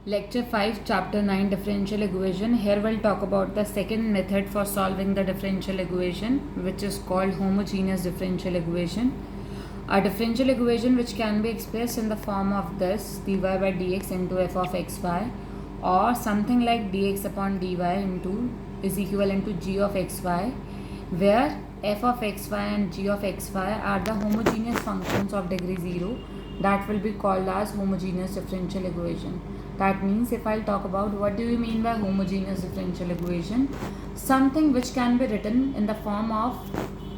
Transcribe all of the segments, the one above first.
Lecture 5, Chapter 9, Differential Equation. Here we'll talk about the second method for solving the differential equation, which is called homogeneous differential equation. A differential equation which can be expressed in the form of this dy by dx into f of xy, or something like dx upon dy into is equivalent to g of xy, where f of xy and g of xy are the homogeneous functions of degree 0. That will be called as homogeneous differential equation. That means if I'll talk about what do you mean by homogeneous differential equation, something which can be written in the form of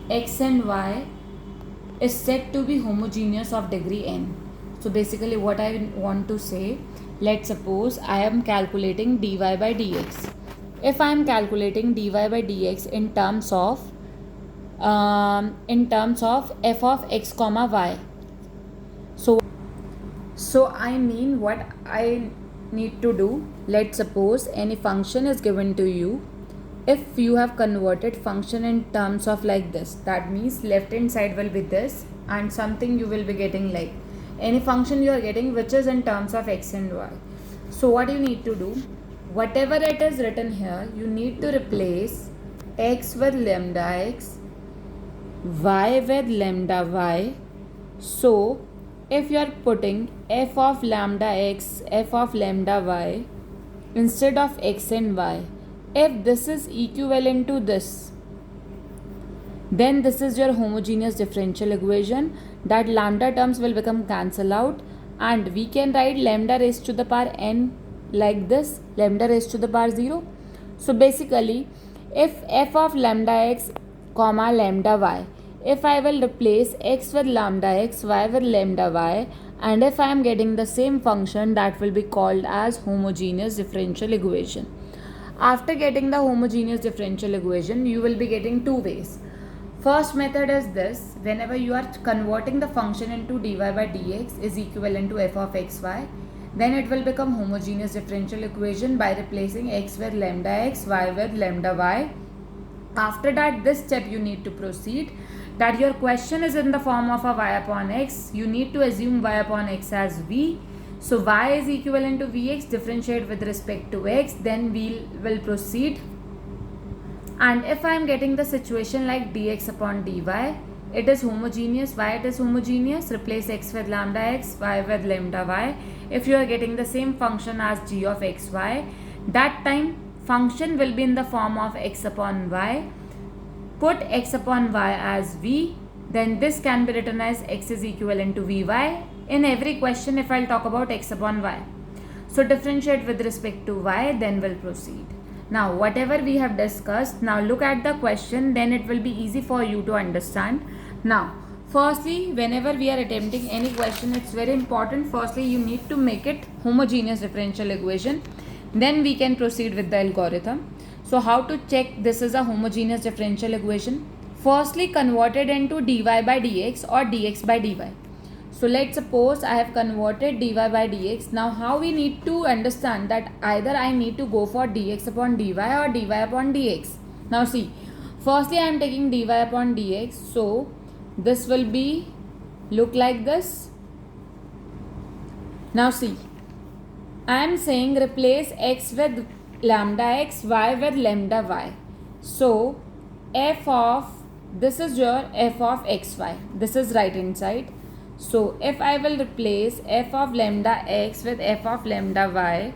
x and y is said to be homogeneous of degree n. So basically what I want to say, let's suppose I am calculating dy by dx. If I am calculating dy by dx in terms of f of x comma y, so I mean what I need to do, let's suppose any function is given to you. If you have converted function in terms of like this, that means left hand side will be this and something you will be getting like any function you are getting which is in terms of x and y. So what you need to do, whatever it is written here, you need to replace x with lambda x, y with lambda y. So if you are putting f of lambda x, f of lambda y instead of x and y, if this is equivalent to this, then this is your homogeneous differential equation. That lambda terms will become cancel out and we can write lambda raised to the power n like this, lambda raised to the power 0. So basically if f of lambda x comma lambda y, if I will replace x with lambda x, y with lambda y, and if I am getting the same function, that will be called as homogeneous differential equation. After getting the homogeneous differential equation, you will be getting two ways. First method is this, whenever you are converting the function into dy by dx is equivalent to f of xy, then it will become homogeneous differential equation by replacing x with lambda x, y with lambda y. After that, this step you need to proceed, that your question is in the form of a y upon x, you need to assume y upon x as v. So y is equivalent to vx, differentiate with respect to x, then we will proceed. And if I am getting the situation like dx upon dy, it is homogeneous. Why it is homogeneous? Replace x with lambda x, y with lambda y. If you are getting the same function as g of xy, that time function will be in the form of x upon y. Put x upon y as v, then this can be written as x is equivalent to vy. In every question, if I'll talk about x upon y, so differentiate with respect to y, then we'll proceed. Now whatever we have discussed, now look at the question, then it will be easy for you to understand. Now firstly, whenever we are attempting any question, it's very important, firstly you need to make it homogeneous differential equation, then we can proceed with the algorithm. So how to check this is a homogeneous differential equation? Firstly, convert it into dy by dx or dx by dy. So let's suppose I have converted dy by dx. Now how we need to understand that either I need to go for dx upon dy or dy upon dx. Now see, firstly I am taking dy upon dx. So this will be look like this. Now see, I am saying replace x with lambda x, y with lambda y. So f of, this is your f of xy, this is right hand side. So if I will replace f of lambda x with f of lambda y,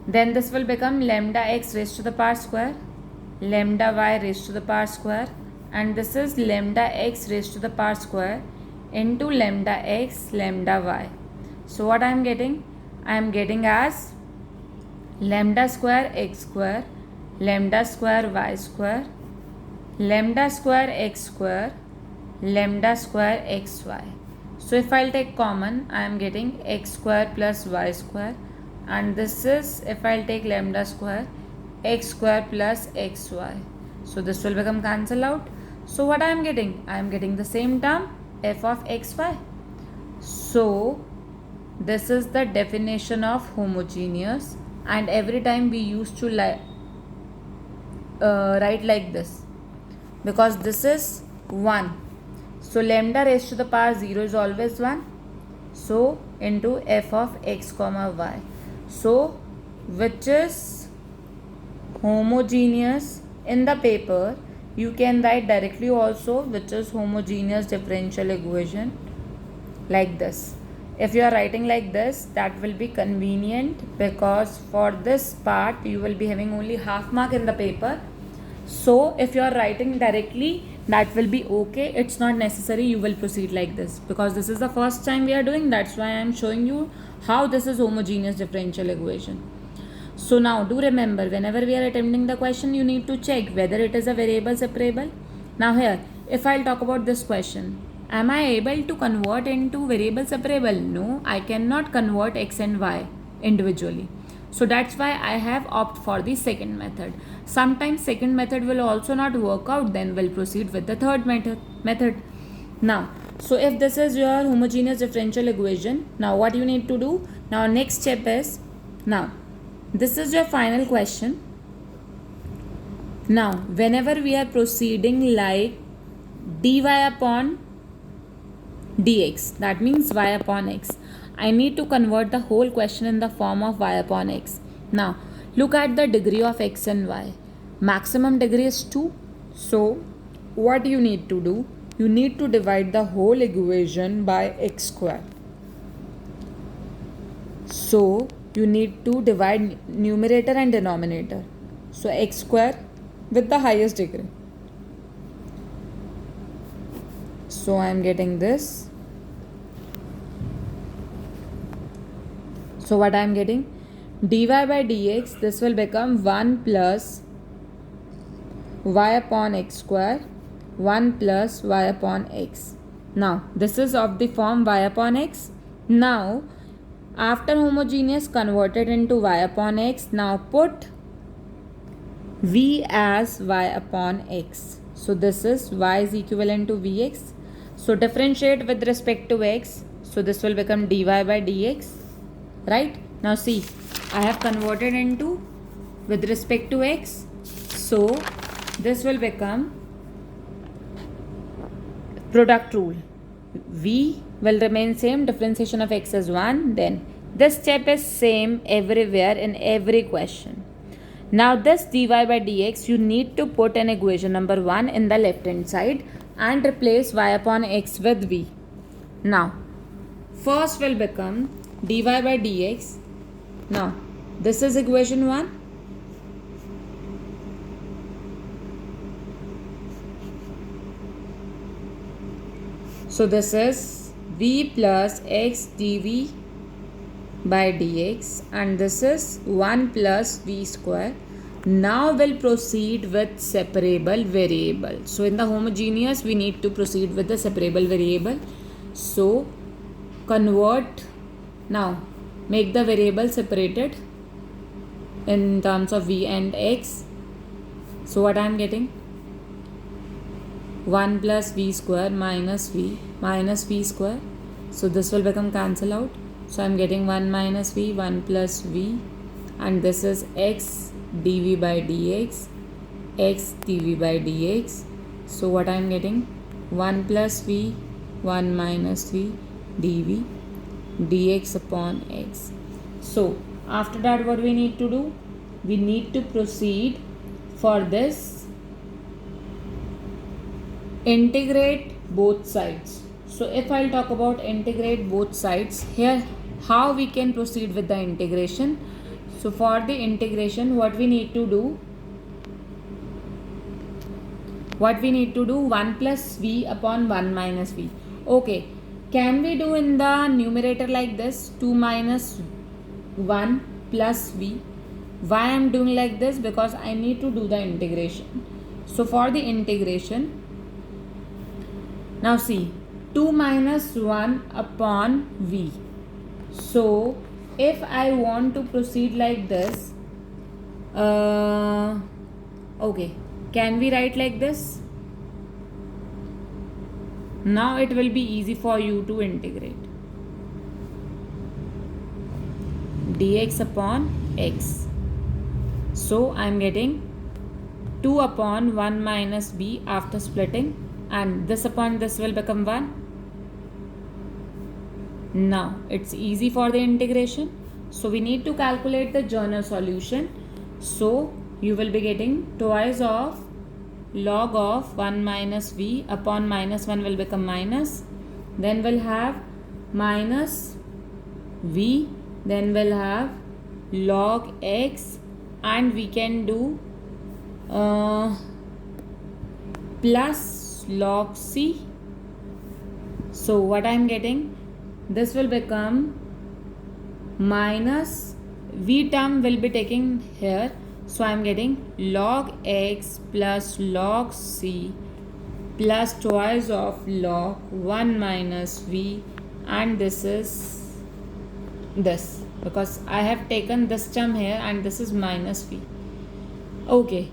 then this will become lambda x raised to the power square, lambda y raised to the power square, and this is lambda x raised to the power square into lambda x lambda y. So what I am getting? I am getting as lambda square x square, lambda square y square, lambda square x square, lambda square xy. So if I'll take common, I am getting x square plus y square, and this is, if I'll take lambda square, x square plus xy. So this will become cancel out. So what I am getting? I am getting the same term, f of xy. So this is the definition of homogeneous, and every time we used to write like this because this is 1. So lambda raised to the power 0 is always 1. So into f of x comma y. So which is homogeneous in the paper, you can write directly also which is homogeneous differential equation like this. If you are writing like this, that will be convenient, because for this part you will be having only half mark in the paper. So if you are writing directly, that will be okay. It's not necessary you will proceed like this, because this is the first time we are doing. That's why I am showing you how this is homogeneous differential equation. So now do remember, whenever we are attempting the question, you need to check whether it is a variable separable. Now here, if I'll talk about this question, am I able to convert into variable separable? No, I cannot convert x and y individually. So that's why I have opted for the second method. Sometimes second method will also not work out, then we'll proceed with the third method. Now, so if this is your homogeneous differential equation, now what you need to do? Now next step is, now this is your final question. Now whenever we are proceeding like dy upon dx, that means y upon x, I need to convert the whole question in the form of y upon x. Now look at the degree of x and y. Maximum degree is 2. So what you need to do? You need to divide the whole equation by x square. So you need to divide numerator and denominator. So x square with the highest degree. So I am getting this. So what I am getting? Dy by dx, this will become 1 plus y upon x square, 1 plus y upon x. Now this is of the form y upon x. Now after homogeneous, converted into y upon x. Now put v as y upon x. So this is y is equivalent to vx. So differentiate with respect to x. So this will become dy by dx. Right? Now see, I have converted into with respect to x. So this will become product rule. V will remain same, differentiation of x is 1. Then this step is same everywhere in every question. Now this dy by dx, you need to put an equation number 1 in the left hand side and replace y upon x with v. Now first will become dy by dx. Now this is equation 1. So this is v plus x dv by dx, and this is 1 plus v square. Now we'll proceed with separable variable. So in the homogeneous, we need to proceed with the separable variable. So convert, now make the variable separated in terms of v and x. So what I am getting? 1 plus v square minus v square. So this will become cancel out. So I am getting 1 minus v, 1 plus v, and this is x dv by dx, x dv by dx. So what I am getting? 1 plus v, 1 minus v dv dx upon x. So after that, what we need to do? We need to proceed for this, integrate both sides. So if I'll talk about integrate both sides, here how we can proceed with the integration. So for the integration, what we need to do? 1 plus v upon 1 minus v. Okay, can we do in the numerator like this? 2 minus 1 plus v. Why I am doing like this? Because I need to do the integration. So for the integration, now see, 2 minus 1 upon v. So if I want to proceed like this, okay, can we write like this? Now it will be easy for you to integrate. Dx upon x. So I am getting 2 upon 1 minus b after splitting, and this upon this will become 1. Now it's easy for the integration. So we need to calculate the journal solution. So you will be getting twice of log of 1 minus v upon minus 1 will become minus. Then we'll have minus v. Then we'll have log x, and we can do plus log c. So what I am getting, this will become minus v term will be taking here. So I am getting log x plus log c plus twice of log 1 minus v, and this is this, because I have taken this term here and this is minus v. Okay,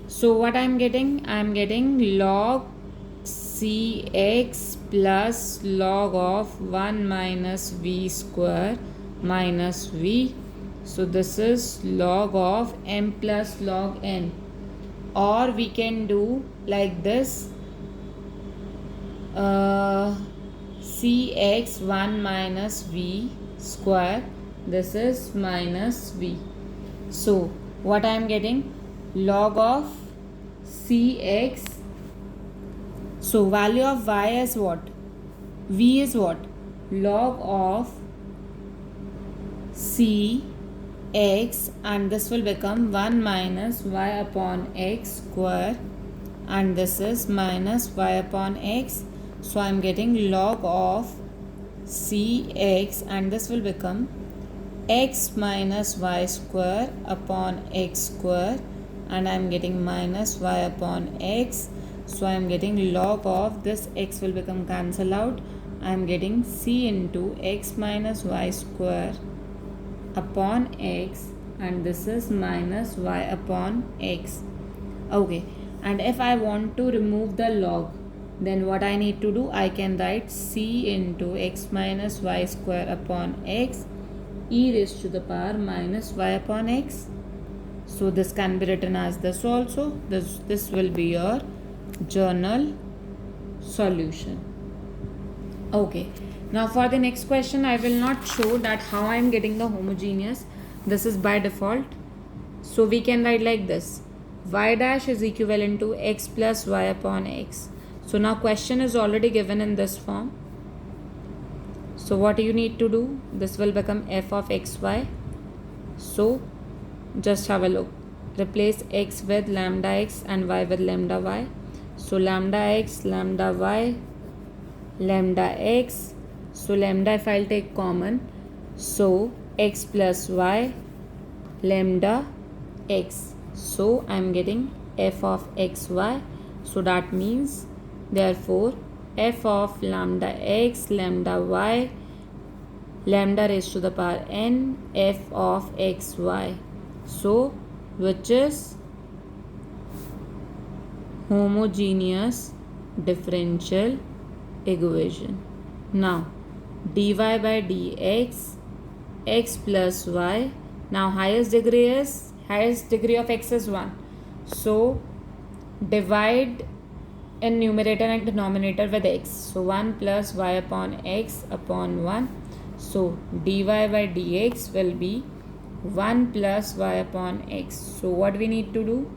so what I am getting? I am getting log cx plus log of 1 minus v square minus v. So this is log of m plus log n, or we can do like this, cx 1 minus v square, this is minus v. So what I am getting? Log of cx. So value of y is what? V is what? Log of c x, and this will become 1 minus y upon x square, and this is minus y upon x. So I am getting log of cx, and this will become x minus y square upon x square, and I am getting minus y upon x. So I am getting log of this x will become cancel out. I am getting c into x minus y square upon x, and this is minus y upon x. Okay, and if I want to remove the log, then what I need to do? I can write c into x minus y square upon x e raised to the power minus y upon x. So this can be written as this also. This will be your journal solution. Okay, now for the next question, I will not show that how I am getting the homogeneous. This is by default. So we can write like this: y dash is equivalent to x plus y upon x. So now question is already given in this form. So what you need to do? This will become f of xy. So just have a look. Replace x with lambda x and y with lambda y. So lambda x, lambda y, lambda x. So lambda if I'll take common, so x plus y, lambda x. So I'm getting f of xy. So that means therefore f of lambda x, lambda y, lambda raised to the power n, f of xy. So which is homogeneous differential equation. Now dy by dx, x plus y. Now highest degree of x is 1. So divide in numerator and denominator with x. So 1 plus y upon x upon 1. So dy by dx will be 1 plus y upon x. So what we need to do?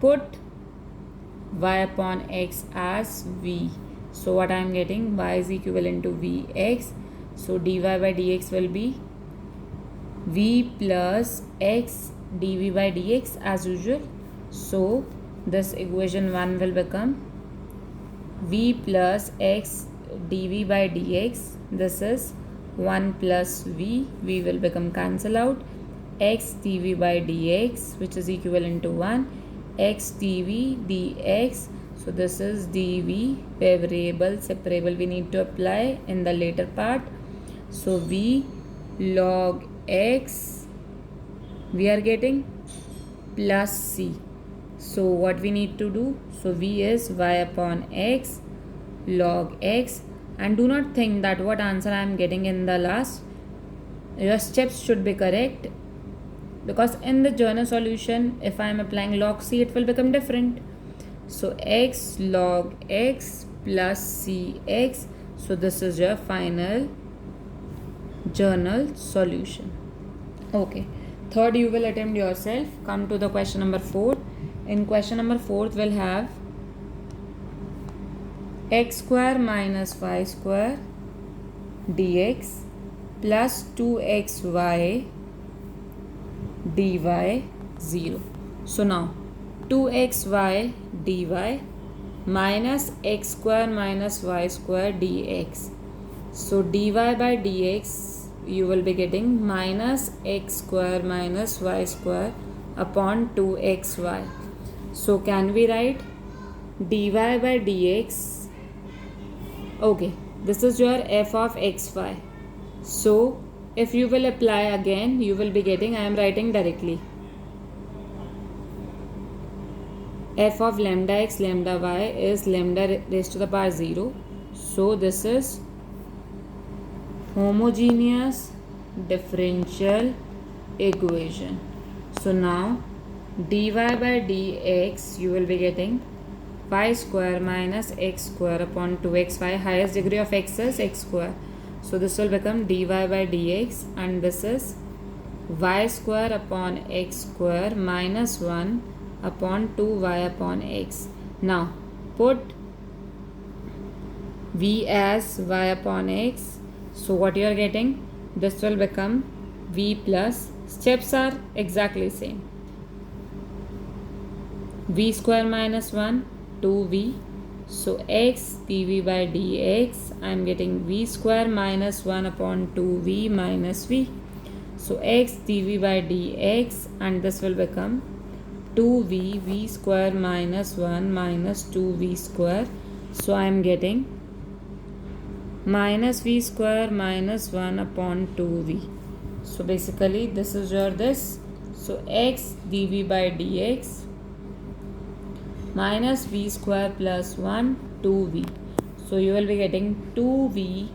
Put y upon x as v. So what I am getting? Y is equivalent to vx. So dy by dx will be v plus x dv by dx as usual. So this equation 1 will become v plus x dv by dx. This is 1 plus v. V will become cancel out. X dv by dx, which is equivalent to 1. X dv dx. So this is dv, variable separable we need to apply in the later part. So v log x we are getting plus c. So what we need to do? So v is y upon x log x, and do not think that what answer I am getting in the last. Your steps should be correct, because in the journal solution if I am applying log c it will become different. So x log x plus cx. So this is your final journal solution. Okay. Third, you will attempt yourself. Come to the question number 4. In question number 4, we'll have x square minus y square dx plus 2xy dy 0. So now 2xy dy minus x square minus y square dx. So dy by dx you will be getting minus x square minus y square upon 2xy. So can we write dy by dx? Okay, this is your f of xy. So if you will apply again, you will be getting, I am writing directly, f of lambda x lambda y is lambda raised to the power 0. So this is homogeneous differential equation. So now dy by dx you will be getting y square minus x square upon 2xy. Highest degree of x is x square. So this will become dy by dx, and this is y square upon x square minus 1 upon 2y upon x. Now put v as y upon x. So what you are getting? This will become v plus, steps are exactly same, v square minus 1 2v. So x dv by dx, I am getting v square minus 1 upon 2v minus v. So x dv by dx, and this will become 2v v square minus 1 minus 2v square. So I am getting minus v square minus 1 upon 2v. So basically this is your this. So x dv by dx minus v square plus 1 2v. So you will be getting 2v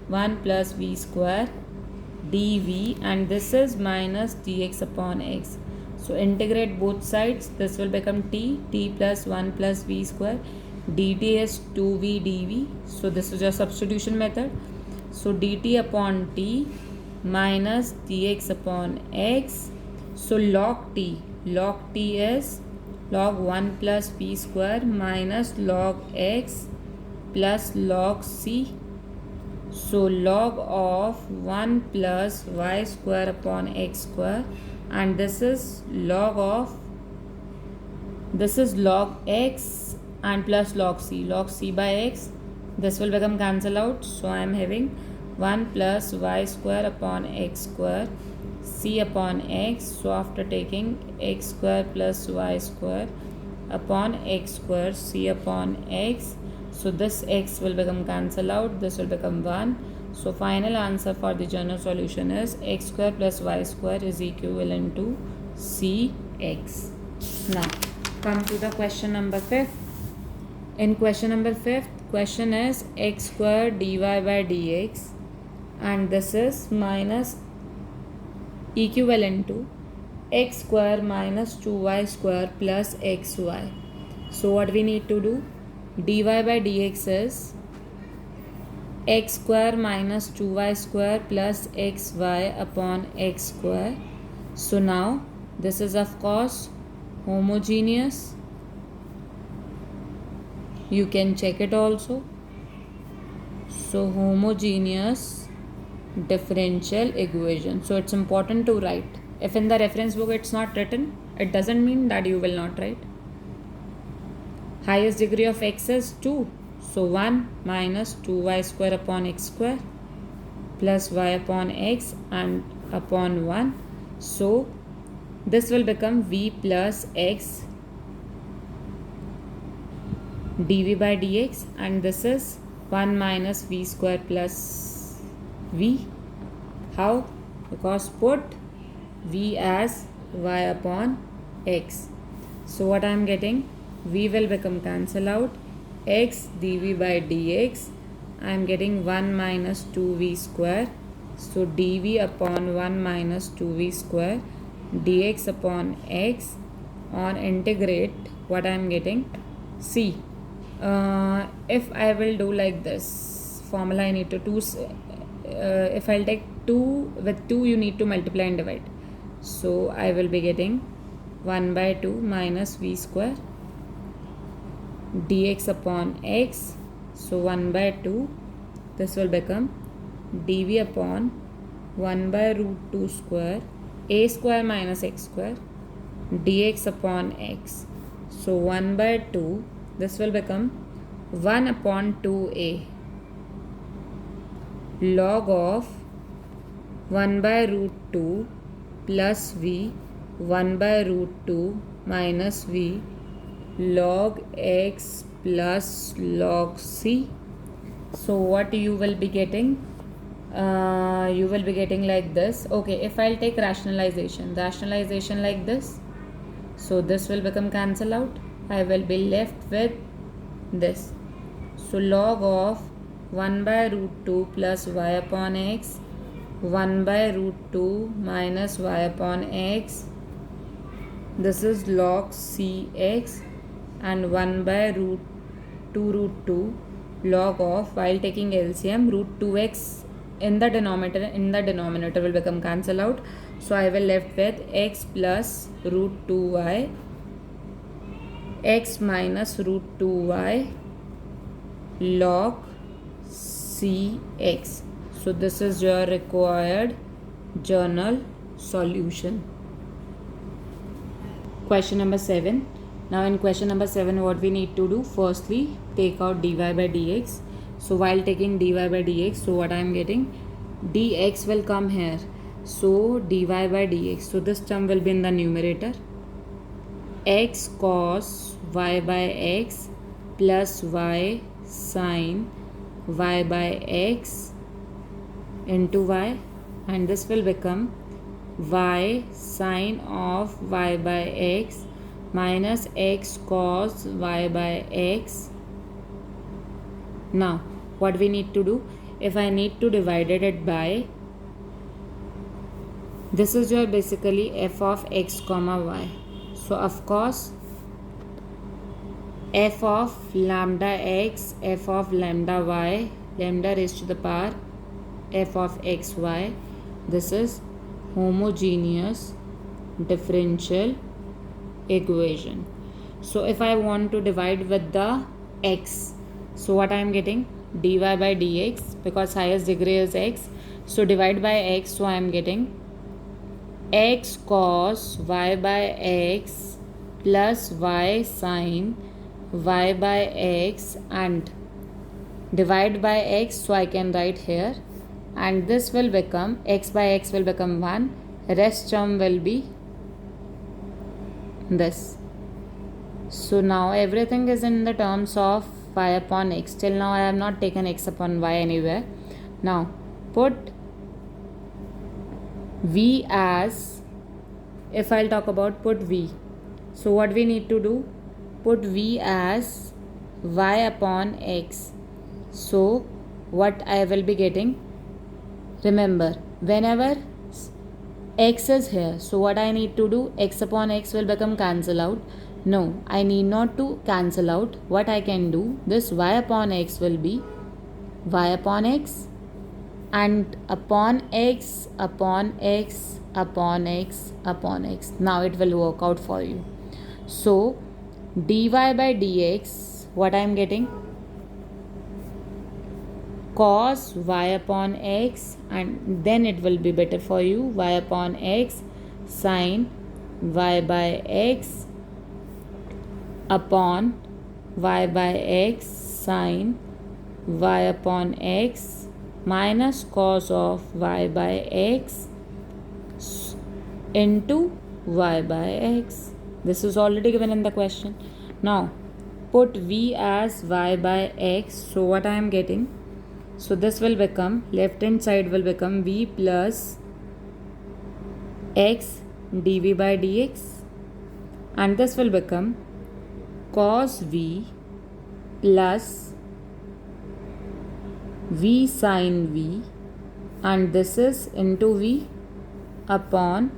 1 plus v square dv, and this is minus dx upon x. So integrate both sides. This will become t plus 1 plus v square dt is 2v dv. So this is your substitution method. So dt upon t minus dx upon x. So log t is log 1 plus v square minus log x plus log c. So log of 1 plus y square upon x square, and this is log x and plus log c by x. This will become cancel out. So I am having 1 plus y square upon x square c upon x. So after taking x square plus y square upon x square c upon x, so this x will become cancel out, this will become 1. So final answer for the general solution is x square plus y square is equivalent to cx. Now come to the question number 5. In question number 5, question is x square dy by dx, and this is minus equivalent to x square minus 2y square plus xy. So what we need to do? Dy by dx is x square minus 2y square plus xy upon x square. So now this is of course homogeneous. You can check it also. So homogeneous differential equation. So it's important to write. If in the reference book it's not written, it doesn't mean that you will not write. Highest degree of x is 2. So 1 minus 2y square upon x square plus y upon x and upon 1. So this will become v plus x dv by dx, and this is 1 minus v square plus v. How? Because put v as y upon x. So what I am getting? V will become cancel out. X dv by dx, I am getting 1 minus 2v square. So dv upon 1 minus 2v square dx upon x on integrate. What I am getting? See, if I will do like this formula, I need to if I'll take 2 with 2, you need to multiply and divide. So I will be getting 1 by 2 minus v square dx upon x. So 1 by 2, this will become dv upon 1 by root 2 square a square minus x square dx upon x. So 1 by 2, this will become 1 upon 2a log of 1 by root 2 plus v 1 by root 2 minus v log x plus log c. So what you will be getting? You will be getting like this. Okay, if I'll take rationalization like this, so this will become cancel out. I will be left with this. So log of 1 by root 2 plus y upon x 1 by root 2 minus y upon x, this is log cx, and 1 by root 2 log of, while taking LCM, root 2x in the denominator will become cancel out. So I will left with x plus root 2y x minus root 2y log cx. So this is your required journal solution. Question number 7. Now in question number 7, what we need to do? Firstly, take out dy by dx. So while taking dy by dx, so what I am getting? Dx will come here. So dy by dx. So this term will be in the numerator. X cos y by x plus y sin y by x into y, and this will become y sin of y by x minus x cos y by x. Now what we need to do? If I need to divide it by, this is your basically f of x comma y. So of course f of lambda x, f of lambda y, lambda raised to the power f of x y, this is homogeneous differential equation. So if I want to divide with the x, so what I am getting? Dy by dx, because highest degree is x, so divide by x, so I am getting x cos y by x plus y sin y by x, and divide by x, so I can write here, and this will become x by x will become 1, rest term will be this. So now everything is in the terms of y upon x. Till now I have not taken x upon y anywhere. Now put v as, if I'll talk about put v, so what we need to do? Put v as y upon x. So what I will be getting? Remember, whenever x is here, so what I need to do? X upon x will become cancel out. No, I need not to cancel out. What I can do? This y upon x will be y upon x, and upon x upon x upon x upon x. Now it will work out for you. So dy by dx, what I am getting? Cos y upon x, and then it will be better for you, y upon x sin y by x upon y by x sin y upon x minus cos of y by x into y by x. This is already given in the question. Now put v as y by x, so what I am getting? So this will become, left hand side will become v plus x dv by dx, and this will become cos v plus v sin v, and this is into v upon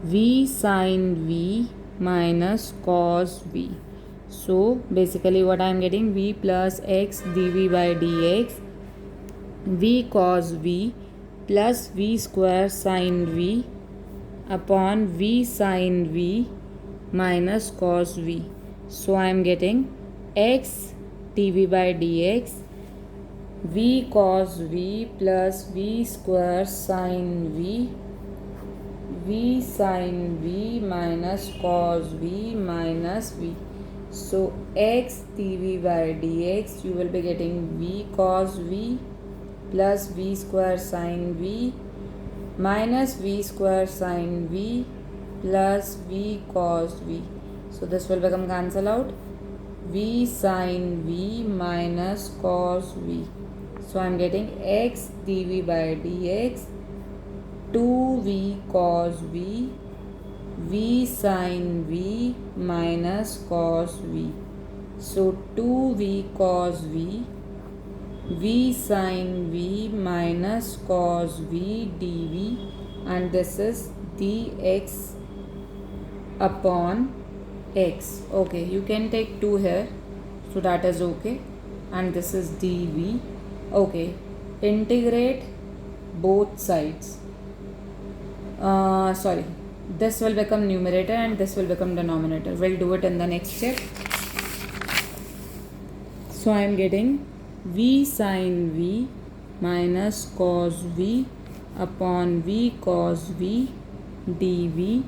v sin v minus cos v. So basically what I am getting? V plus x dv by dx, v cos v plus v square sin v, upon v sin v minus cos v. So I am getting x dv by dx v cos v plus v square sin v sin v minus cos v minus v. So x dv by dx, you will be getting v cos v plus v square sin v minus v square sin v plus v cos v. So this will become cancel out, v sin v minus cos v. So I am getting x dv by dx 2v cos v v sin v minus cos v. So 2v cos v v sin v minus cos v dv, and this is dx upon x. Okay, you can take 2 here, so that is okay, and this is dv. Okay, integrate both sides. Sorry, this will become numerator and this will become denominator. We'll do it in the next step. So I am getting v sin v minus cos v upon v cos v dv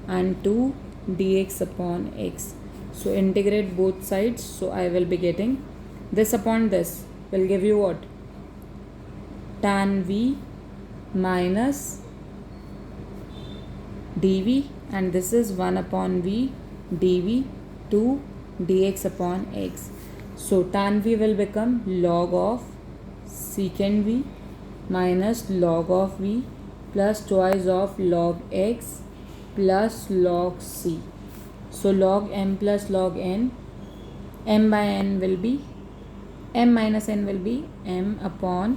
and 2 dx upon x. So integrate both sides. So I will be getting this upon this will give you what? Tan v minus dv, and this is 1 upon v dv 2 dx upon x. So tan v will become log of secant v minus log of v plus twice of log x plus log c. So log m plus log n, m by n will be m minus n will be m upon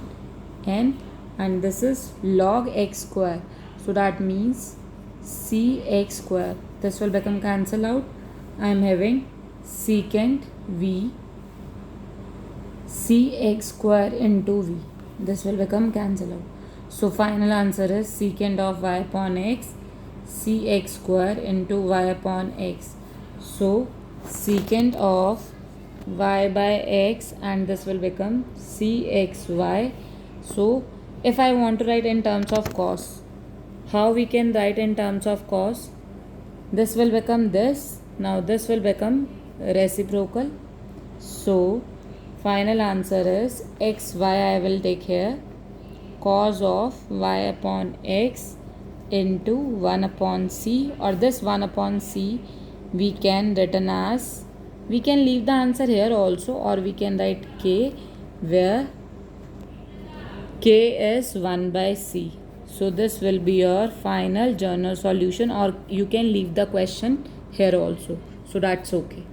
n, and this is log x square. So that means cx square. This will become cancel out. I am having secant v cx square into v. This will become cancel out. So final answer is secant of y upon x cx square into y upon x. So secant of y by x, and this will become cxy. So if I want to write in terms of cos, how we can write in terms of cos? This will become this. Now this will become reciprocal. So final answer is xy. I will take here cos of y upon x into 1 upon c, or this 1 upon c we can written as, we can leave the answer here also, or we can write k, where k is 1 by c. So this will be your final journal solution, or you can leave the question here also. So that's okay.